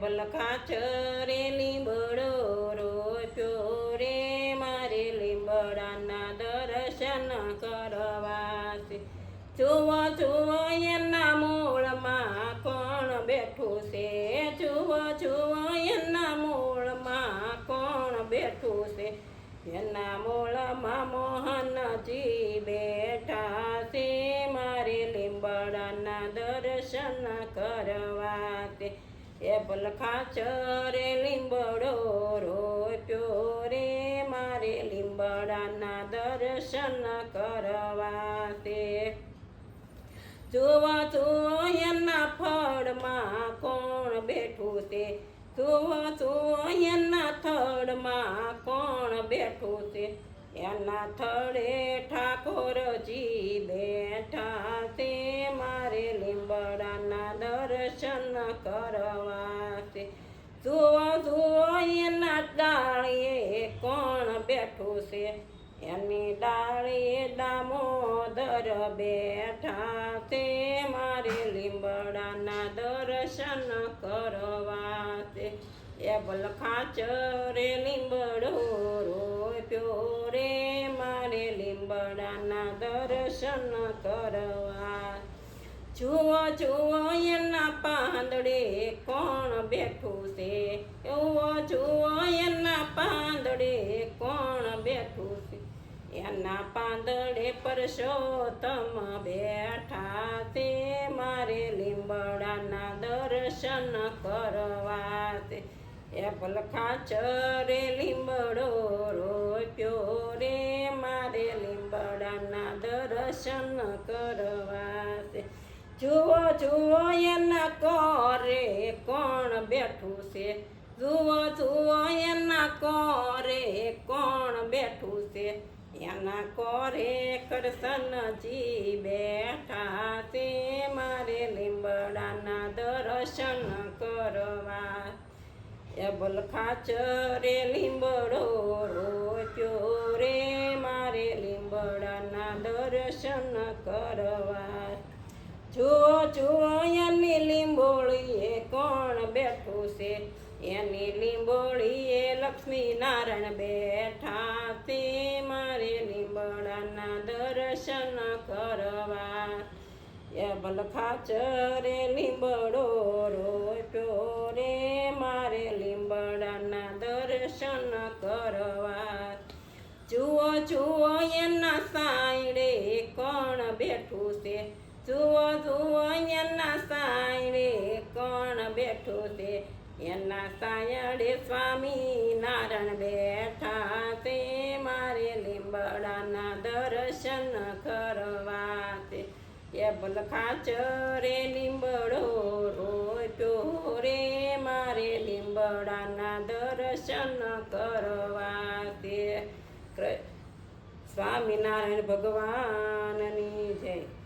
બલખાચરે લીંબડો રોપ્યો રે મારે લીંબડાના દર્શન કરવાશે. જુઓ જુઓ એના મૂળમાં કોણ બેઠું છે, જુઓ જુઓ એના મૂળમાં કોણ બેઠું છે. એના મૂળમાં મોહનજી બેઠા છે મારે લીંબડાના દર્શન કરવા છે. એ બલખાચરે લીંબડો રોપ્યો રે મારે લીંબડાના દર્શન કરવા છે. જુઓ જુઓ એના ફળમાં કોણ બેઠું છે, જુઓ જુઓ એના થડમાં કોણ બેઠું છે. એના થડે ઠાકોરજી બેઠા છે મારે લીંબડાના દર્શન કરવા છે. જુઓ જુઓ એના ડાળીએ કોણ બેઠું છે, એની ડાળીએ દામોદર બેઠા છે મારે લીંબડાના દર્શન કરવા છે. એ બલખાચરે લીંબડો રોપ્યો રે મારે લીંબડાના દર્શન કરવા. જુઓ જુઓ એના પાંદડે કોણ બેઠું છે, જુઓ જુઓ એના પાંદડે કોણ બેઠું છે. એના પાંદડે પરસોત્તમ બેઠા છે મારે લીંબડાના દર્શન કરવા છે. એ બલખાચરે લીંબડો રોપ્યો રે મારે લીંબડાના દર્શન કરવા છે. જુઓ જુઓ એના કોરે કોણ બેઠું છે, જુઓ જુઓ એના કોરે કોણ બેઠું છે. એના કોરે કૃષ્ણજી બેઠા છે મારે લીંબડાના દર્શન કરવા. એ બલખાચરે લીંબડો રોપ્યો રે મારે લીંબડાના દર્શન કરવા. જુઓ જુઓ એની લીંબોળીએ કોણ બેઠું છે, એની લીંબોળીએ લક્ષ્મી નારાયણ બેઠા છે મારે લીંબડાના દર્શન કરવા. એ બલખાચરે લીંબડો રોપ્યો રે મારે લીંબડાના દર્શન કરવા. જુઓ જુઓ એના સાંયડે કોણ બેઠું છે, જુઓ જુઓ એના સાંયડે કોણ બેઠું છે. એના સાંયડે સ્વામી નારાયણ બેઠા છે મારે લીંબડાના દર્શન કરવા છે. એ બલખાચરે લીંબડો રોપ્યો રે મારે લીંબડાના દર્શન કરવા છે. સ્વામિનારાયણ ભગવાનની જય.